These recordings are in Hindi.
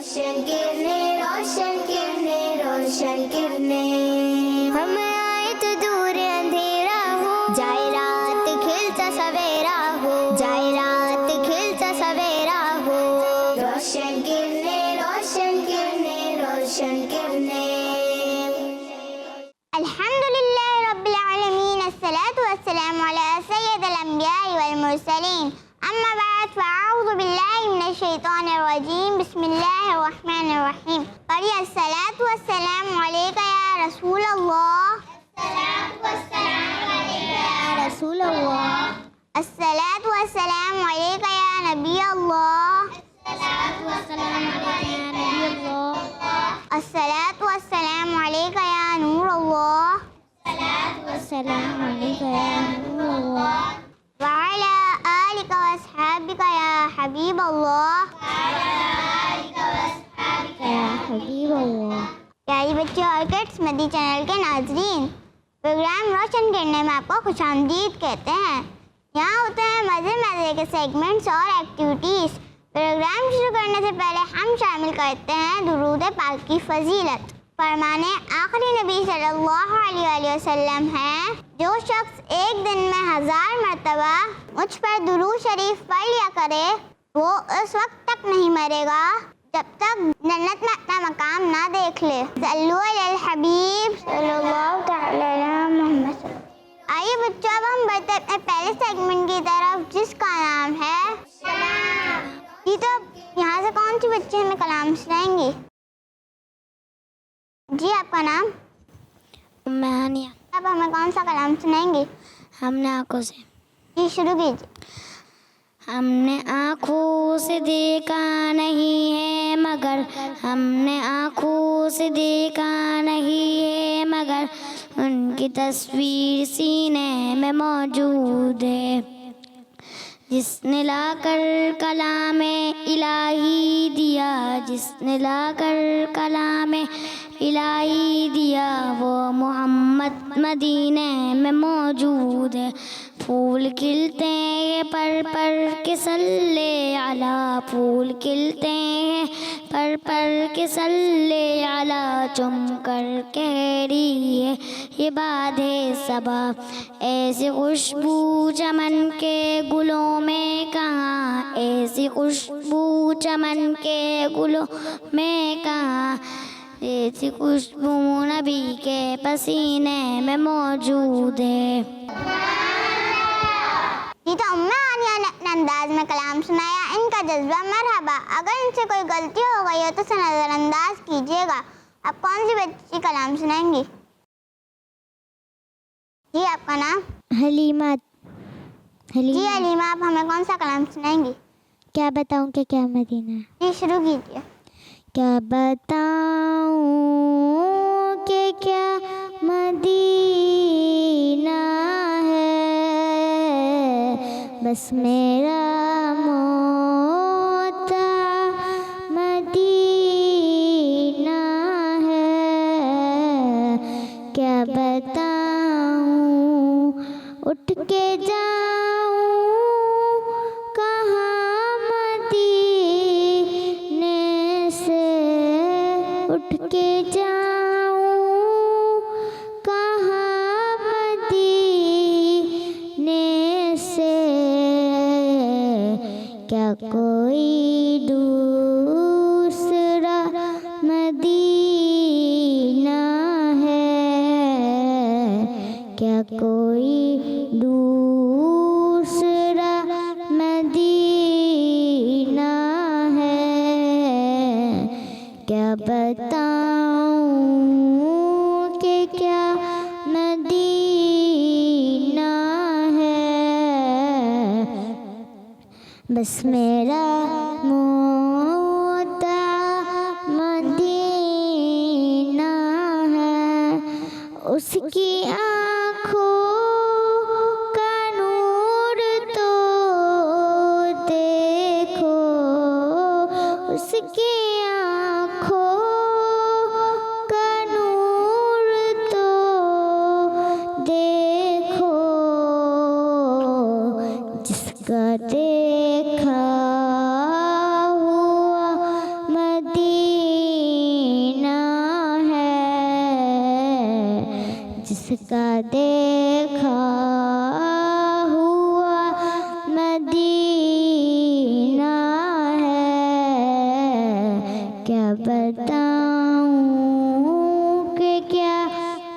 रोशन किरणें, रोशन किरणें, रोशन किरणें। हम आए तो दूर अंधेरा हो, जाए रात खिलता सवेरा हो, जाए रात खिलता सवेरा हो। रोशन किरणें, रोशन किरणें, रोशन किरणें। अल्हम्दुलिल्लाह रब्बिल आलमीन, अस्सलातु वस्सलामु अला सय्यदिल अंबिया'i वल मुरसलीन, अम्मा बाद फ़अऊज़ु बिल्लाहि मिनश शैतानिर रजीम, बिस्मिल्लाहिर रहमानिर रहीम। पढ़िए अस्सलातु वस्सलामु अलैका या रसूल अल्लाह, अस्सलातु वस्सलामु अलैका या रसूल अल्लाह, अस्सलातु वस्सलामु अलैका या नबी अल्लाह, अस्सलातु वस्सलामु अलैका या नबी अल्लाह, अस्सलातु वस्सलामु अलैका या नूर अल्लाह, अस्सलातु वस्सलामु अलैका या नूर अल्लाह, व अला आलिका व अस्हाबिका या हबीब अल्लाह, प्यारी बच्चों और किड्स, मदी चैनल के नाजरीन, प्रोग्राम रोशन करने में आपको खुशामदीद कहते हैं। यहाँ होते हैं मज़े मज़े के सेगमेंट्स और एक्टिविटीज़। प्रोग्राम शुरू करने से पहले हम शामिल करते हैं दुरूद पाक की फजीलत। फरमाने आखिरी नबी सल्लल्लाहु अलैहि वसल्लम हैं, जो शख्स एक दिन में 1000 मरतबा मुझ पर दुरूद शरीफ पढ़ लिया करे, वो उस वक्त तक नहीं मरेगा जब तक जन्नत में अपना मकाम ना देख ले। सल्लु अलल हबीब सल्लल्लाहु तआला अलैहि मुहम्मद। आइए बच्चों, अब हम बढ़ते अपने पहले सेगमेंट की तरफ, जिसका नाम है कलाम। जी, तो यहाँ से कौन सी बच्ची हमें कलाम सुनाएंगी? जी, आपका नाम? उम्मे। अब हमें कौन सा कलाम सुनाएंगी? हमने आँखों से। जी, शुरू कीजिए। हमने आँखों से देखा नहीं है मगर, हमने आँखों से देखा नहीं है मगर, उनकी तस्वीर सीने में मौजूद है। जिसने लाकर कलामे इलाही दिया, जिसने लाकर कलामे इलाही दिया, वो मोहम्मद मदीने में मौजूद है। फूल खिलते हैं पर के सल्ले अला, फूल खिलते हैं पर के सल्ले अला, चुम कर कह रही है ये बाधे सबा। ऐसी खुशबू चमन के गुलों में कहाँ, ऐसी खुशबू चमन के गुलों में कहाँ, ऐसी खुशबू नबी के पसीने में मौजूद है। जी, तो उम्मे आनिया ने अपने अंदाज में कलाम सुनाया, इनका जज्बा मरहबा। अगर इनसे कोई गलती हो गई हो तो उसे नज़रअंदाज कीजिएगा। आप कौन सी बच्ची कलाम सुनाएंगी? जी, आपका नाम? हलीमा। जी हलीमा, आप हमें कौन सा कलाम सुनाएंगी? क्या बताऊं कि क्या मदीना। जी, शुरू कीजिए। क्या बताऊं कि क्या मदीना है, बस मेरा मोता मदीना है। क्या बताऊं, उठ के जाऊं कहाँ मदीने से, उठ के जाऊं कहाँ मदीने से। क्या कोई दूसरा मदीना है, क्या कोई दूसरा मदीना है। क्या बताऊं कि क्या मदीना है, बस मेरा मोता मदीना है। उसकी आँखों का नूर तो देखो, उसकी आँखों का नूर तो देखो, जिसका देखा हुआ मदीना जिसका देखा हुआ मदीना है, क्या बताऊं कि क्या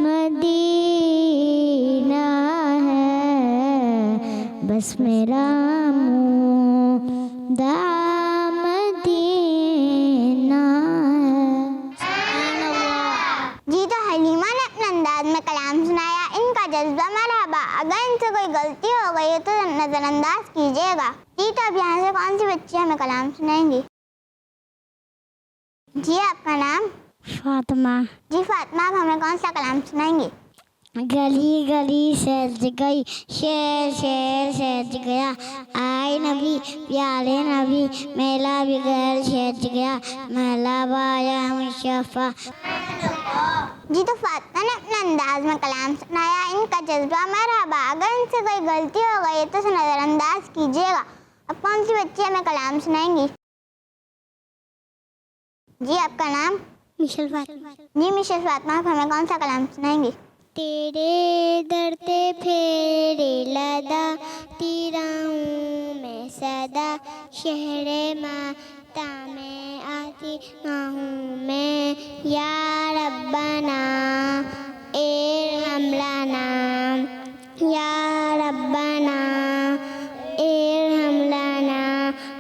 मदीना है, बस मेरा मुँह मदीना है। जी तो हलीमा ने अपने अंदाज में कलाम सुनाया, इनका जज्बा मरहबा। अगर इनसे कोई गलती हो गई है तो नज़रअंदाज कीजिएगा। जी तो अब यहाँ से कौन सी बच्ची हमें कलाम सुनाएंगी? जी आपका नाम? फातिमा। जी फातिमा, आप हमें कौन सा कलाम सुनाएंगी? गली गली सज गई, शेर शेर सज गया, आए नबी प्यारे नबी, मेला बिगड़ सज गया, महला बाया मुशफ़ा। जी तो फातिमा ने अपने अंदाज में कलाम सुनाया, इनका जज्बा मरहबा। अगर इनसे कोई गलती हो गई तो उसे नज़रअंदाज कीजिएगा। अब कौन सी बच्ची हमें कलाम सुनाएंगी? जी आपका नाम? मिशल फातिमा। जी मिशेल फातिमा, आप हमें कौन सा कलाम सुनाएंगी? तेरे दर पे फेरे लदा तीरा हूँ मैं सदा, शहरे माता में आती हूँ मैं, या रब्बना इरहम लना, या रब्बना इरहम लना,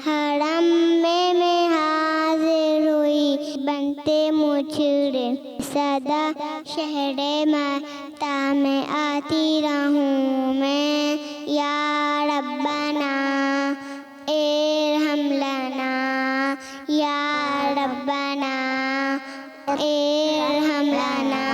हरम में मैं हाजिर हुई बनते मुझरे सदा, शहरे माता में आती रहूं मैं, या रब्बना इरहम लना, या रब्बना इरहम लना।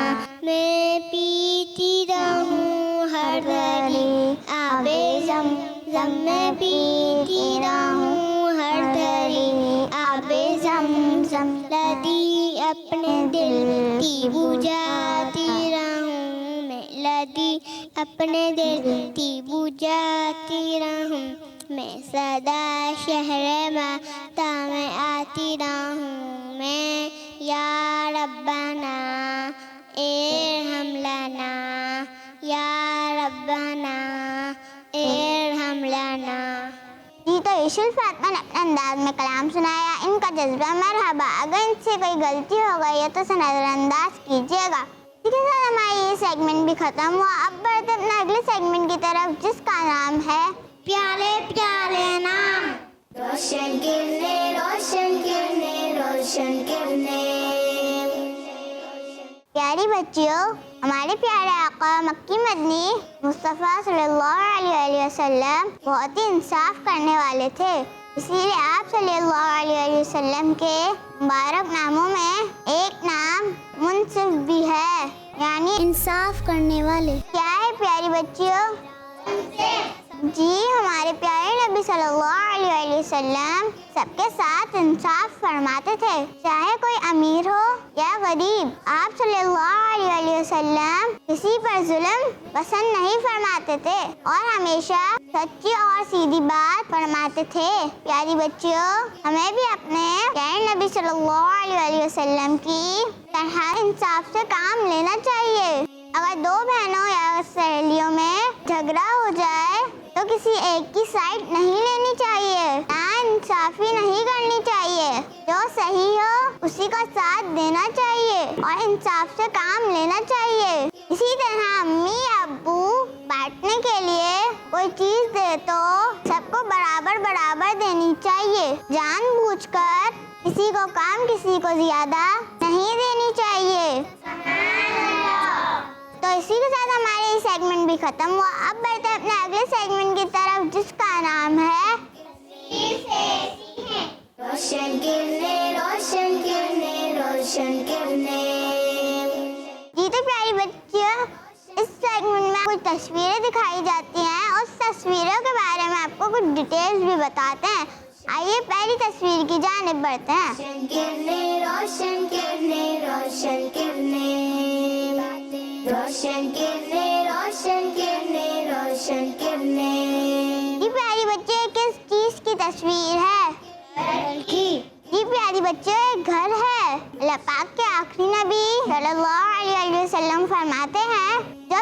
मैं पीती रहूं हर घड़ी आबे ज़मज़म, मैं पीती रहूं हर घड़ी आबे ज़मज़म, लदी अपने दिल की बुझाती रहूं मैं, लदी अपने दिल की बुझाती रहूं मैं, सदा शहरे माता में आती रहूं मैं, या रब्बना इरहम लना, या रब्बना इरहम लना। जी तो मिशेल फातिमा ने अपने अंदाज में कलाम सुनाया, इनका जज्बा मरहबा। अगर इनसे कोई गलती हो गई है तो उसे नज़रअंदाज कीजिएगा। ठीक है सर, हमारा ये सेगमेंट भी ख़त्म हुआ। अब बढ़ते अपने अगले सेगमेंट की तरफ, जिसका नाम है प्यारे प्यारे नाम, रोशन किरने रोशन किरने रोशन किरने। प्यारी बच्चियों, हमारे प्यारे आका मक्की मदनी मुस्तफ़ा सल्लल्लाहु अलैहि वसल्लम बहुत ही इंसाफ करने वाले थे। इसीलिए आप सल्लल्लाहु अलैहि वसल्लम के मुबारक नामों में एक नाम मुनसिफ भी है, यानी इंसाफ करने वाले। क्या है प्यारी बच्चियों? जी, हमारे प्यारे नबी सल्लल्लाहु अलैहि वसल्लम सबके साथ इंसाफ फरमाते थे, चाहे कोई अमीर हो या गरीब। आप सल्लल्लाहु अलैहि वसल्लम किसी पर जुल्म पसंद नहीं फरमाते थे और हमेशा सच्ची और सीधी बात फरमाते थे। प्यारी बच्चियों, हमें भी अपने प्यारे नबी सल्लल्लाहु अलैहि वसल्लम की तरह इंसाफ से काम लेना चाहिए। अगर दो बहनों या सहेलियों में झगड़ा हो जाए तो किसी एक की साइड नहीं लेनी चाहिए, नाइंसाफी नहीं करनी चाहिए। जो सही हो उसी का साथ देना चाहिए और इंसाफ से काम लेना चाहिए। इसी तरह अम्मी या अब्बू बांटने के लिए कोई चीज दे तो सबको बराबर बराबर देनी चाहिए। जानबूझकर किसी को कम किसी को ज्यादा नहीं देनी चाहिए। तो इसी के साथ हमारे ये सेगमेंट भी खत्म हुआ। अब बढ़ते हैं अपने अगले सेगमेंट की तरफ, जिसका नाम है रोशन किरने रोशन किरने रोशन किरने। जी तो प्यारी बच्चियों, इस सेगमेंट में कुछ तस्वीरें दिखाई जाती हैं। उस तस्वीरों के बारे में आपको कुछ डिटेल्स भी बताते हैं। आइए पहली तस्वीर की जानिब बढ़ते हैं। रोशन किरने रोशन किरने रोशन किरने, रोशन किरने रोशन किरने रोशन किरने। जी प्यारी बच्चे, किस चीज की तस्वीर है? की। जी प्यारी बच्चे, एक घर है। अल्लाह पाक के आखिरी नबी सल्लल्लाहु अलैहि वसल्लम फरमाते हैं, जो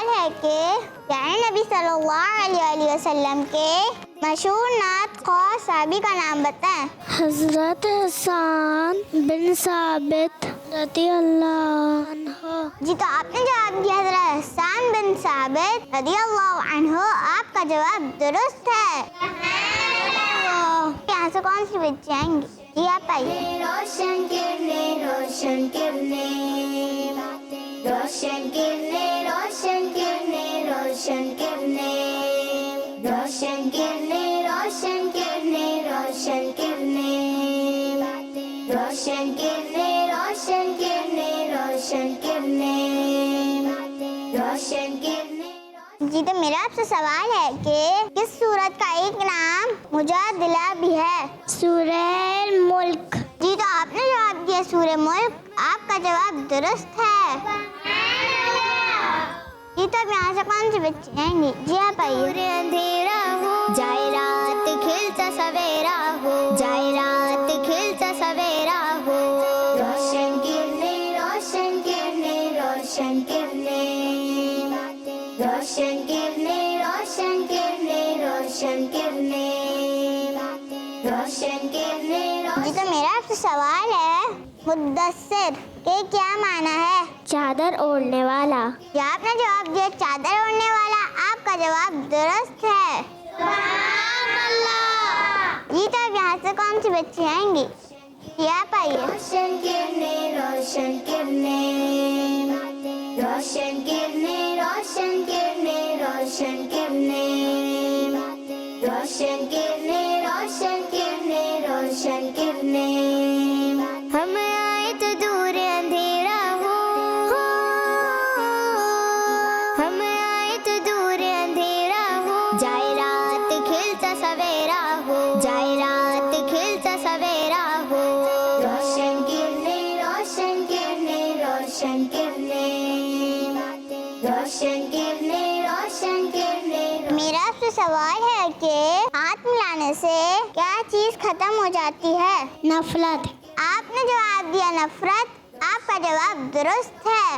सवाल है कि प्यारे नबी सल्लल्लाहु अलैहि वसल्लम के मशहूर नात ख्वाह साहबी का नाम बताएं। हज़रत हसन बिन साबित रज़ी अल्लाह अन्हु। जी तो आपने जवाब दिया हज़रत हसन बिन साबित रज़ी अल्लाह अन्हु। आपका जवाब दुरुस्त है। यहाँ से कौन सी बच्ची आएंगी? जी आप आइए। रोशन किरने रोशन किरने रोशन किरने रोशन किरने रोशन किरने रोशन किरने रोशन किरने रोशन किरने रोशन किरने रोशन किरने रोशन किरने रोशन किरने। जी तो मेरा आपसे सवाल है कि किस सूरत का एक नाम मुजादिला भी है? सूरह मुल्क। जी तो आपने जवाब दिया सूरह मुल्क। आपका जवाब दुरुस्त है। जी तो अब यहाँ से कौन सी बच्ची आएंगी? जी आप आइए। अंधेरा हो जाए रात खिलता सवेरा हो जाए रात खिलता सवेरा हो रोशन किरने रोशन किरने रोशन किरने रोशन किरने रोशन किरने रोशन किरने रोशन किरने। जी तो मेरा आपसे सवाल है मुद्दस्सिर के क्या माना है? चादर ओढ़ने वाला। या आपने जवाब दिया चादर ओढ़ने वाला। आपका जवाब दुरुस्त है। जी तो अब यहाँ से कौन सी बच्ची आएंगी? जी आप आइए। रोशन किरने रोशन किरने रोशन किरने रोशन किरने रोशन किरने रोशन किरने रोशन किरने रोशन किरने। हम आए तो दूर अंधेरा हो हम आए तो दूर अंधेरा हो जाए रात खिलता सवेरा हो जाए रात खिलता सवेरा हो रोशन किरने रोशन किरने रोशन किरने रोशन किरने रोशन किरने। मेरा आपसे सवाल है कि हाथ मिलाने से क्या चीज खत्म हो जाती है? नफरत। आपने जवाब दिया नफरत। आपका जवाब दुरुस्त है।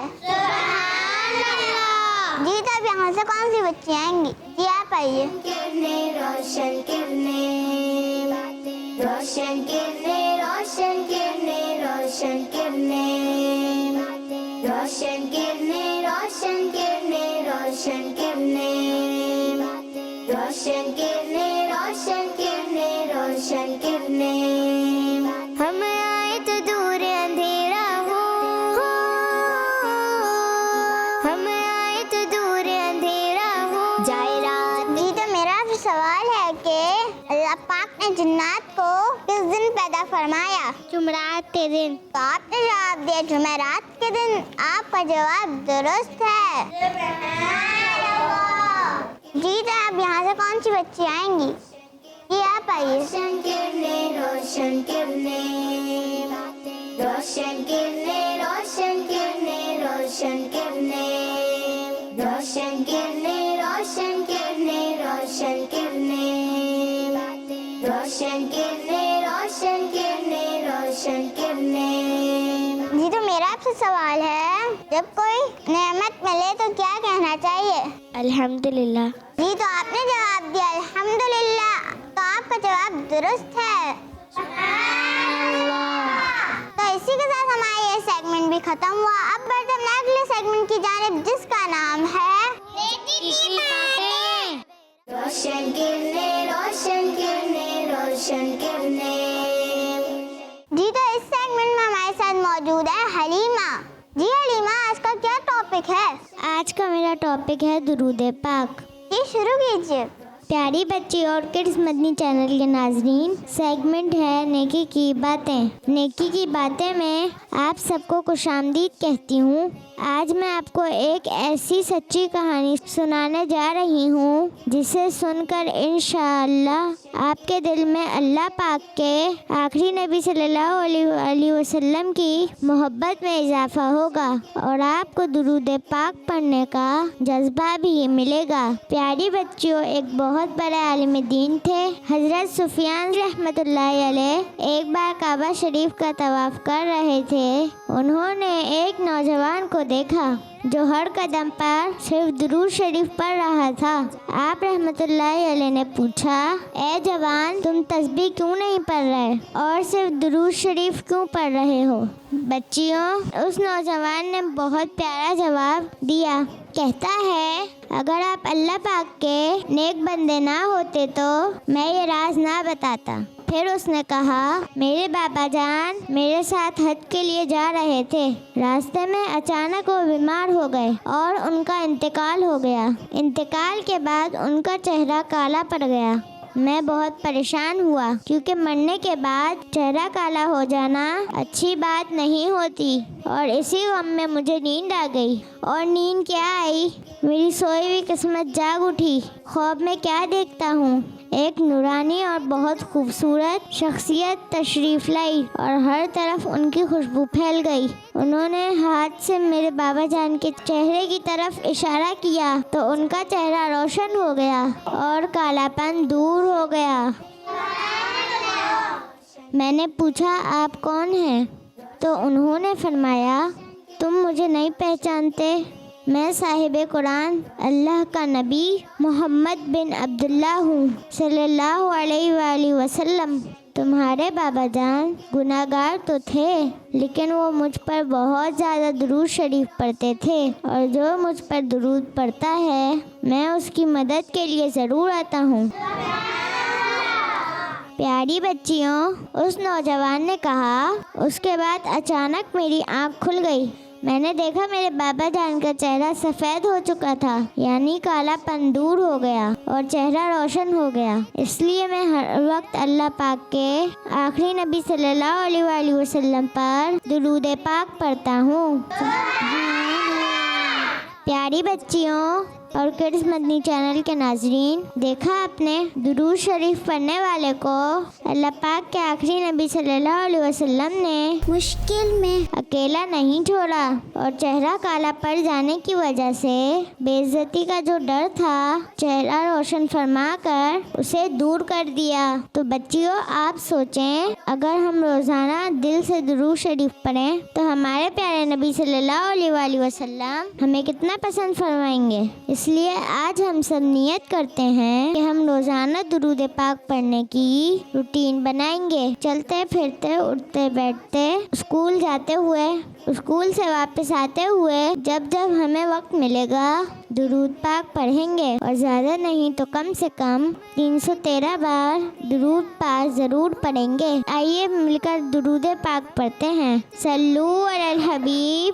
जी तो अब यहाँ से कौन सी बच्ची आएंगी? जी आप आइए। किरने रोशन किरने रोशन किरने रोशन किरने रोशन किरने रोशन किरने रोशन किरने रोशन किरने रोशन किरने रोशन किरने रोशन किरने। हम आए तो दूर अंधेरा हो हम आए तो दूर अंधेरा हो जाए रात। जी तो मेरा आपसे सवाल है कि अल्लाह पाक ने जिन्नात को किस दिन पैदा फरमाया? जुमरात के दिन। तो आपने जवाब दिया जुमेरात के दिन। आपका जवाब दुरुस्त है। जी तो अब यहाँ से कौन सी बच्ची आएंगी? जी आप आइए। रोशन किरने रोशन किरने रोशन किरने रोशन किरने रोशन किरने रोशन किरने रोशन किरने रोशन किरने रोशन किरने रोशन किरने रोशन किरने। जी तो मेरा आपसे सवाल है जब कोई नेमत मिले तो क्या कहना चाहिए? अल्हम्दुलिल्लाह। जी तो आपने जवाब दिया अल्हम्दुलिल्लाह। तो आपका जवाब दुरुस्त है। तो इसी के साथ हमारा ये सेगमेंट भी खत्म हुआ। अब बढ़ते हैं अगले सेगमेंट की जानिब जिसका नाम है रोशन किरने रोशन किरने रोशन किरने। जी तो इस सेगमेंट में हमारे साथ मौजूद है हलीमा। जी हलीमा, आज का क्या टॉपिक है? आज का मेरा टॉपिक है दुरूद पाक। जी शुरू कीजिए। प्यारी बच्ची और किड्स मदनी चैनल के नाजरीन, सेगमेंट है नेकी की बातें। नेकी की बातें में आप सबको खुशामदीद कहती हूँ। आज मैं आपको एक ऐसी सच्ची कहानी सुनाने जा रही हूँ जिसे सुनकर इंशाअल्लाह आपके दिल में अल्लाह पाक के आखिरी नबी सल्लल्लाहु अलैहि वसल्लम की मोहब्बत में इजाफा होगा और आपको दुरूद पाक पढ़ने का जज्बा भी मिलेगा। प्यारी बच्चियों, एक बहुत बड़े आलिम दीन थे हजरत सुफियान रहमतुल्लाह अलैह। एक बार काबा शरीफ का तवाफ कर रहे थे। उन्होंने एक नौजवान को देखा जो हर कदम पर सिर्फ दुरूद शरीफ पढ़ रहा था। आप रहमतुल्लाहि अलैह ने पूछा, ए जवान, तुम तस्बीह क्यों नहीं पढ़ रहे और सिर्फ दुरूद शरीफ क्यों पढ़ रहे हो? बच्चियों, उस नौजवान ने बहुत प्यारा जवाब दिया। कहता है, अगर आप अल्लाह पाक के नेक बंदे ना होते तो मैं ये राज ना बताता। फिर उसने कहा, मेरे बाबा जान मेरे साथ हज के लिए जा रहे थे। रास्ते में अचानक वो बीमार हो गए और उनका इंतकाल हो गया। इंतकाल के बाद उनका चेहरा काला पड़ गया। मैं बहुत परेशान हुआ क्योंकि मरने के बाद चेहरा काला हो जाना अच्छी बात नहीं होती और इसी गम में मुझे नींद आ गई। और नींद क्या आई, मेरी सोई हुई किस्मत जाग उठी। ख्वाब में क्या देखता हूँ, एक नूरानी और बहुत खूबसूरत शख्सियत तशरीफ़ लाई और हर तरफ उनकी खुशबू फैल गई। उन्होंने हाथ से मेरे बाबा जान के चेहरे की तरफ इशारा किया तो उनका चेहरा रोशन हो गया और कालापन दूर हो गया। मैंने पूछा, आप कौन हैं? तो उन्होंने फरमाया, तुम मुझे नहीं पहचानते? मैं साहिब कुरान अल्लाह का नबी मोहम्मद बिन अब्दुल्ला हूँ सल्लल्लाहु अलैहि वसल्लम। तुम्हारे बाबा जान गुनाहगार तो थे, लेकिन वो मुझ पर बहुत ज़्यादा दुरूद शरीफ पढ़ते थे और जो मुझ पर दुरूद पढ़ता है मैं उसकी मदद के लिए ज़रूर आता हूँ। प्यारी बच्चियों, उस नौजवान ने कहा, उसके बाद अचानक मेरी आँख खुल गई। मैंने देखा मेरे बाबा जान का चेहरा सफ़ेद हो चुका था, यानी कालापन दूर हो गया और चेहरा रोशन हो गया। इसलिए मैं हर वक्त अल्लाह पाक के आखिरी नबी सल्लल्लाहु अलैहि वसल्लम पर दुरूद पाक पढ़ता हूँ। प्यारी बच्चियों और किड्स मदनी चैनल के नाजरीन, देखा आपने, दुरूद शरीफ पढ़ने वाले को अल्लाह पाक के आखिरी नबी सल्लल्लाहु अलैहि वसल्लम ने मुश्किल में अकेला नहीं छोड़ा और चेहरा काला पड़ जाने की वजह से बेइज्जती का जो डर था चेहरा रोशन फरमा कर उसे दूर कर दिया। तो बच्चियों, आप सोचें, अगर हम रोज़ाना दिल से दुरूद शरीफ पढ़ें तो हमारे प्यारे नबी सल्लल्लाहु अलैहि वसल्लम हमें कितना पसंद फरमाएंगे। इसलिए आज हम सब नियत करते हैं कि हम रोज़ाना दुरूद पाक पढ़ने की रूटीन बनाएंगे। चलते फिरते, उठते बैठते, स्कूल जाते हुए, स्कूल से वापस आते हुए, जब जब हमें वक्त मिलेगा दुरूद पाक पढ़ेंगे और ज़्यादा नहीं तो कम से कम 313 बार दुरूद पाक ज़रूर पढ़ेंगे। आइए मिलकर दुरूद पाक पढ़ते हैं। सल्लू अलल हबीब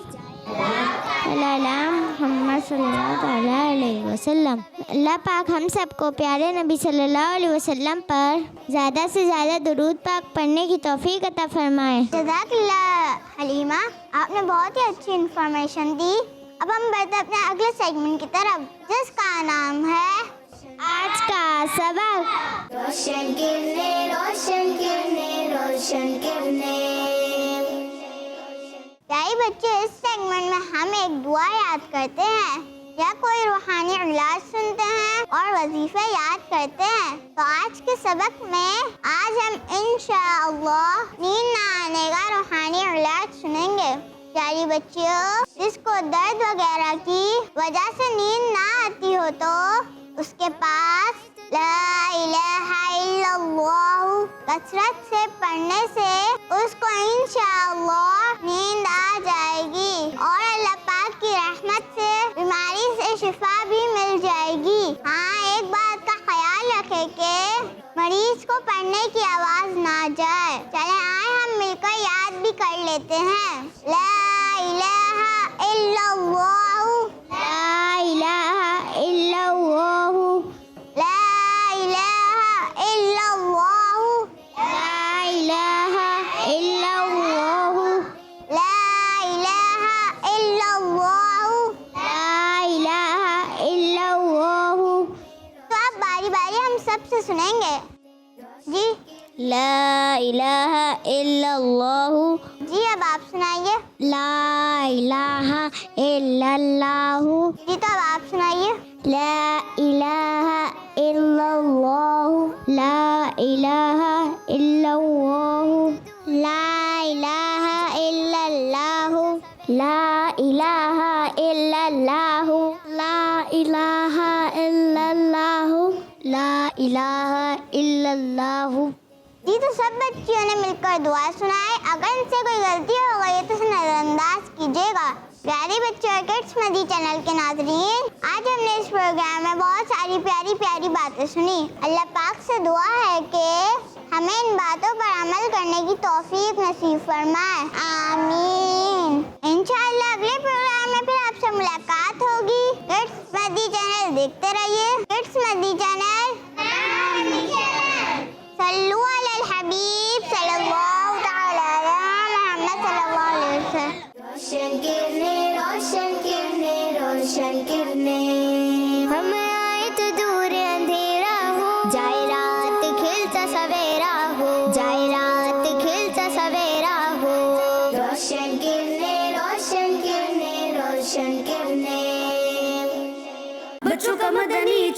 मोहम्मद सल्लल्लाहु अलैहि वसल्लम। अल्लाह पाक हम सबको प्यारे नबी सल्लल्लाहु अलैहि वसल्लम पर ज़्यादा से ज़्यादा दुरूद पाक पढ़ने की तौफीक अता फरमाए। जज़ाकल्लाह हलीमा, आपने बहुत ही अच्छी इन्फॉर्मेशन दी। अब हम बढ़ते अपने अगले सेगमेंट की तरफ, जिसका नाम है आज का सबक। रोशन किरने, रोशन किरने, रोशन किरने। प्यारे बच्चे, इस सेगमेंट में हम एक दुआ याद करते हैं या कोई रूहानी इलाज सुनते हैं और वजीफे याद करते हैं। तो आज के सबक में आज हम इंशाअल्लाह नींद ना आने का रूहानी इलाज सुनेंगे। प्यारी बच्चियों, जिसको दर्द वगैरह की वजह से नींद ना आती हो तो उसके पास ला इलाहा इल्लल्लाह कसरत से पढ़ने से उसको इंशाअल्लाह नींद आ जाएगी और अल्लाह पाक की रहमत से बीमारी से शिफा भी मिल जाएगी। हाँ, एक बात का ख्याल रखें कि मरीज को पढ़ने की आवाज़ ना जाए। चले आए हम मिलकर याद भी कर लेते हैं। ला इलाहा इल्लल्लाह, ला इलाहा इल्लल्लाह, ला इलाहा इल्लल्लाह, ला इलाहा इल्लल्लाह, ला इलाहा इल्लल्लाह। ला इलाहा इल्लल्लाह। तो अब बारी बारी हम सबसे सुनेंगे। जी ला इलाहा इल्लल्लाह। जी, अब आप सुनाइए। ला इलाहा इल्लल्लाह। जी, तो अब आप सुनाइए। ला इलाहा इल्लल्लाह, ला इलाहा इल्लल्लाह, ला इलाहा इल्लल्लाह, ला इलाहा इलाहा इल्लल्लाहु। जी तो सब बच्चियों ने मिलकर दुआ सुनाए। अगर इनसे कोई गलती हो गई है तो उसे नजरअंदाज कीजिएगा। प्यारे बच्चों और किड्स मदी चैनल के नाजरीन, आज हमने इस प्रोग्राम में बहुत सारी प्यारी प्यारी बातें सुनी। अल्लाह पाक से दुआ है कि हमें इन बातों पर अमल करने की तौफीक नसीब फरमाए, आमीन। इंशाअल्लाह अगले प्रोग्राम में फिर आपसे मुलाकात होगी। किड्स मदी चैनल देखते रहिए। किड्स मदी चैनल सल्लु अलल हबीब सल्लल्लाहु तआला अलैहि मुहम्मद सल्लल्लाहु अलैहि वसल्लम। रोशन किरने रोशन किरने रोशन किरने, हम आए तो दूर अंधेरा हो जाए, रात खिलता सवेरा हो जाए, रात खिलता सवेरा हो। रोशन किरने रोशन किरने रोशन किरने, बच्चों का मदनी